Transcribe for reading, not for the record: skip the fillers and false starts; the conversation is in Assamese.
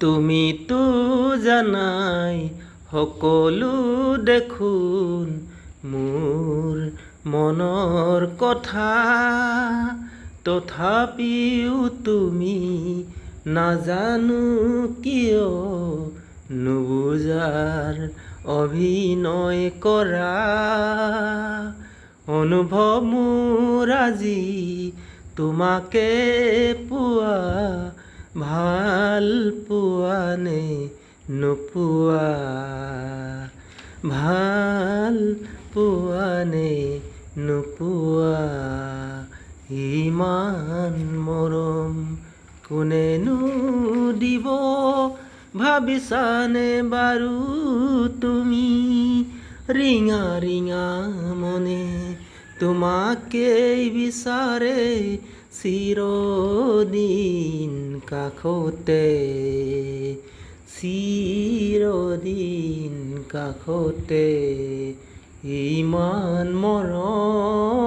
তুমিতো জানাই সকলো দেখোন মোৰ মনৰ কথা, তথাপিও তুমি নাজানো কিয় নুবুজাৰ অভিনয় কৰা। অনুভৱ মোৰ আজি তোমাকে পোৱা, ভাল পোৱা নে নোপোৱা, ভাল পোৱা নে নোপোৱা। ইমান মৰম কোনেনো দিব, ভাবিছানে বাৰু তুমি? ৰিঙা ৰিঙা মনে তোমাকেই বিচাৰে চিৰদিন কাষতে, চিৰদিন কাষতে। ইমান মৰম